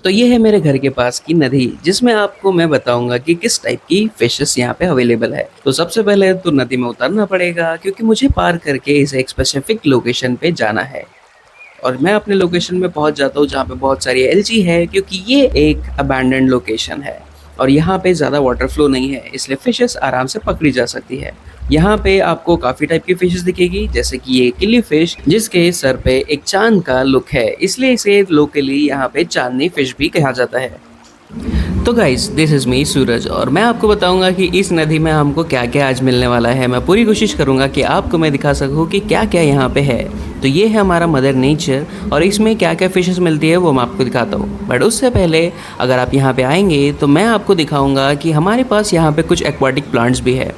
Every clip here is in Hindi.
तो ये है मेरे घर के पास की नदी, जिसमें आपको मैं बताऊंगा कि किस टाइप की फिशेस यहाँ पे अवेलेबल है। तो सबसे पहले तो नदी में उतरना पड़ेगा, क्योंकि मुझे पार करके इसे एक स्पेसिफिक लोकेशन पे जाना है। और मैं अपने लोकेशन में पहुंच जाता हूँ जहाँ पे बहुत सारी एलजी है, क्योंकि ये एक अबैंडन्ड लोकेशन है और यहाँ पे ज़्यादा वाटर फ्लो नहीं है, इसलिए फिशेस आराम से पकड़ी जा सकती है। यहाँ पे आपको काफ़ी टाइप की फिशेस दिखेगी, जैसे कि ये किली फिश, जिसके सर पे एक चांद का लुक है, इसलिए इसे लोकली यहाँ पे चांदनी फिश भी कहा जाता है। तो गाइस, दिस इज़ मी सूरज, और मैं आपको बताऊंगा कि इस नदी में हमको क्या क्या आज मिलने वाला है। मैं पूरी कोशिश करूंगा कि आपको मैं दिखा सकूं कि क्या क्या यहाँ पे है। तो ये है हमारा मदर नेचर, और इसमें क्या क्या फिशेस मिलती है वो मैं आपको दिखाता हूँ। बट उससे पहले अगर आप यहाँ पे आएंगे तो मैं आपको दिखाऊंगा कि हमारे पास यहाँ पे कुछ एक्वाटिक प्लांट्स भी है।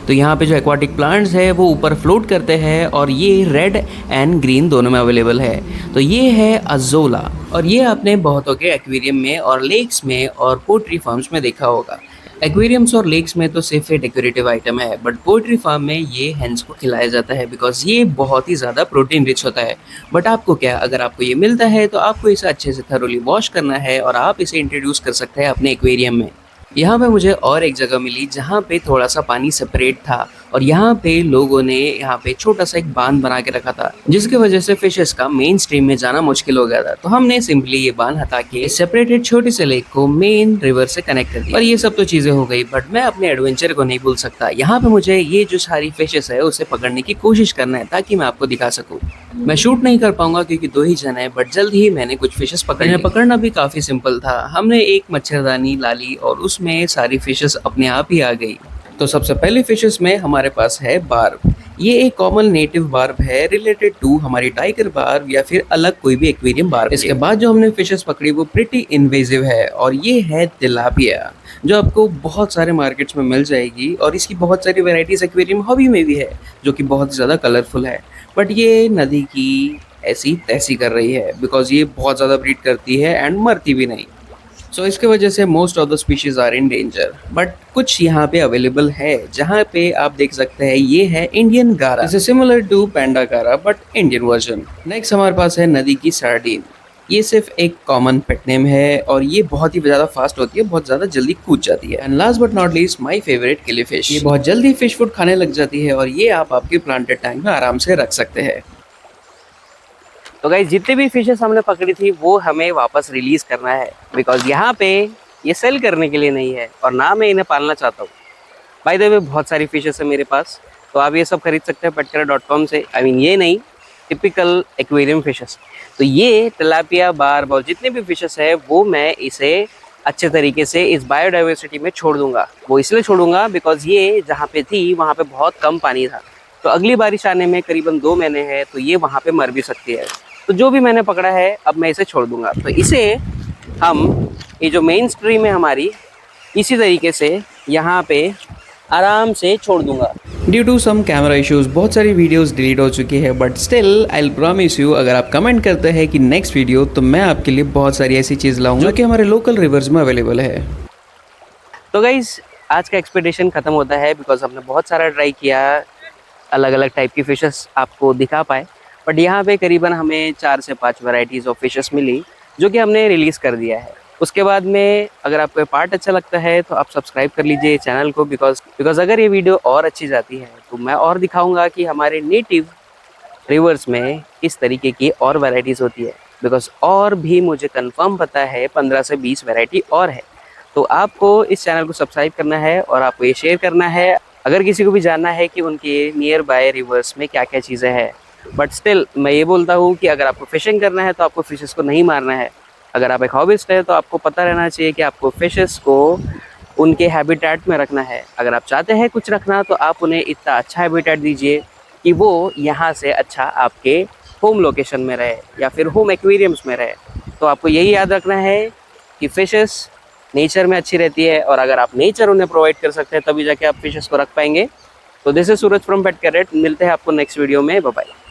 तो यहाँ पे जो एक्वाटिक प्लांट्स है वो ऊपर फ्लोट करते हैं, और ये रेड एंड ग्रीन दोनों में अवेलेबल है। तो ये है अज़ोला, और ये आपने बहुतों के एक्वेरियम में और लेक्स में और पोल्ट्री फार्म्स में देखा होगा। एक्वेरियम्स और लेक्स में तो सिर्फ एक डेकोरेटिव आइटम है, बट पोल्ट्री फार्म में ये हेंस को खिलाया जाता है, बिकॉज ये बहुत ही ज़्यादा प्रोटीन रिच होता है। बट आपको क्या, अगर आपको ये मिलता है तो आपको इसे अच्छे से थरोली वॉश करना है, और आप इसे इंट्रोड्यूस कर सकते हैं अपने एक्वेरियम में। यहाँ पे मुझे और एक जगह मिली जहाँ पे थोड़ा सा पानी सेपरेट था, और यहाँ पे लोगों ने यहाँ पे छोटा सा एक बांध बना के रखा था, जिसकी वजह से फिशेस का मेन स्ट्रीम में जाना मुश्किल हो गया था। तो हमने सिंपली ये बांध हटा के सेपरेटेड छोटे से लेक को मेन रिवर से कनेक्ट कर दिया। और ये सब तो चीजें हो गई, बट मैं अपने एडवेंचर को नहीं भूल सकता। यहाँ पे मुझे ये जो सारी फिशेस है उसे पकड़ने की कोशिश करना है, ताकि मैं आपको दिखा सकूँ। मैं शूट नहीं कर पाऊंगा क्योंकि 2 ही जन है, बट जल्द ही मैंने कुछ फिशेस पकड़ना भी काफी सिंपल था। हमने एक मच्छरदानी ला ली और उसमें सारी फिशेस अपने आप ही आ गई। तो सबसे पहले फिशेस में हमारे पास है बार्ब। ये एक कॉमन नेटिव बार्ब है, रिलेटेड टू हमारी टाइगर बार्ब या फिर अलग कोई भी एक्वेरियम बार्ब। इसके बाद जो हमने फिशेस पकड़ी वो प्रिटी इन्वेजिव है, और ये है तिलापिया, जो आपको बहुत सारे मार्केट्स में मिल जाएगी। और इसकी बहुत सारी वेराइटीज एक्वेरियम हॉबी में भी है, जो कि बहुत ज़्यादा कलरफुल है। बट ये नदी की ऐसी तैसी कर रही है, बिकॉज ये बहुत ज़्यादा ब्रीड करती है एंड मरती भी नहीं। सो इसके वजह से most of the species are in danger. But कुछ यहाँ पे अवेलेबल है, जहाँ पे आप देख सकते हैं ये है इंडियन गारा, इसे सिमिलर टू पैंडा गारा बट इंडियन वर्जन। नेक्स्ट हमारे पास है नदी की सार्डीन। ये सिर्फ एक कॉमन पेट नेम है, और ये बहुत ही ज़्यादा फास्ट होती है, बहुत ज़्यादा जल्दी कूद जाती है। And last but not least my favourite Kili fish. ये बहुत जल्दी फिश फूड खाने लग जाती है, और ये आप आपके प्लांटेड टैंक में आराम से रख सकते हैं। तो गाइस, जितने भी फिशेस हमने पकड़ी थी वो हमें वापस रिलीज करना है, बिकॉज यहाँ पे ये सेल करने के लिए नहीं है, और ना मैं इन्हें पालना चाहता हूँ। बाय द वे, बहुत सारी फिशेस है मेरे पास, तो आप ये सब खरीद सकते हैं petkara.com से। आई मीन ये नहीं, टिपिकल एक्वेरियम फिशेस। तो ये तिलापिया, बार्ब और जितने भी फिशेस है वो मैं इसे अच्छे तरीके से इस बायोडाइवर्सिटी में छोड़ दूंगा। वो इसलिए छोड़ूंगा बिकॉज ये जहाँ पे थी वहाँ पे बहुत कम पानी था, तो अगली बारिश आने में करीबन 2 महीने हैं, तो ये वहाँ पे मर भी सकती है। तो जो भी मैंने पकड़ा है अब मैं इसे छोड़ दूंगा। तो इसे हम, ये जो मेन स्ट्रीम है हमारी, इसी तरीके से यहाँ पे आराम से छोड़ दूंगा। Due to some camera issues बहुत सारी वीडियोस डिलीट हो चुकी है, but still I will promise you, अगर आप कमेंट करते हैं कि नेक्स्ट वीडियो, तो मैं आपके लिए बहुत सारी ऐसी चीज़ लाऊंगा जो कि हमारे लोकल रिवर्स में अवेलेबल है। तो गाइज, आज का एक्सपेडिशन खत्म होता है, बिकॉज हमने बहुत सारा ट्राई किया, अलग अलग टाइप की फिशेस आपको दिखा पाए। बट यहाँ पे करीबन हमें 4 से 5 वैरायटीज़ ऑफ फिशेस मिली, जो कि हमने रिलीज़ कर दिया है। उसके बाद में अगर आपको ये पार्ट अच्छा लगता है तो आप सब्सक्राइब कर लीजिए चैनल को, बिकॉज अगर ये वीडियो और अच्छी जाती है तो मैं और दिखाऊंगा कि हमारे नेटिव रिवर्स में किस तरीके की और वैरायटीज़ होती है। बिकॉज और भी मुझे कंफर्म पता है 15 से 20 वैरायटी और है। तो आपको इस चैनल को सब्सक्राइब करना है, और आपको ये शेयर करना है अगर किसी को भी जानना है कि उनके नियर बाय रिवर्स में क्या क्या चीज़ें हैं। बट स्टिल मैं ये बोलता हूँ कि अगर आपको फिशिंग करना है तो आपको फिशेस को नहीं मारना है। अगर आप एक हॉबिस्ट है तो आपको पता रहना चाहिए कि आपको फिशेस को उनके हैबिटेट में रखना है। अगर आप चाहते हैं कुछ रखना तो आप उन्हें इतना अच्छा हैबिटेट दीजिए कि वो यहाँ से अच्छा आपके होम लोकेशन में रहे या फिर होम एक्वेरियम्स में रहे। तो आपको यही याद रखना है कि फिशेस नेचर में अच्छी रहती है, और अगर आप नेचर उन्हें प्रोवाइड कर सकते हैं तभी जाके आप फिशेस को रख पाएंगे। तो दिस इज सूरज फ्रॉम पेटकैरेट। मिलते हैं आपको नेक्स्ट वीडियो में। Bye bye.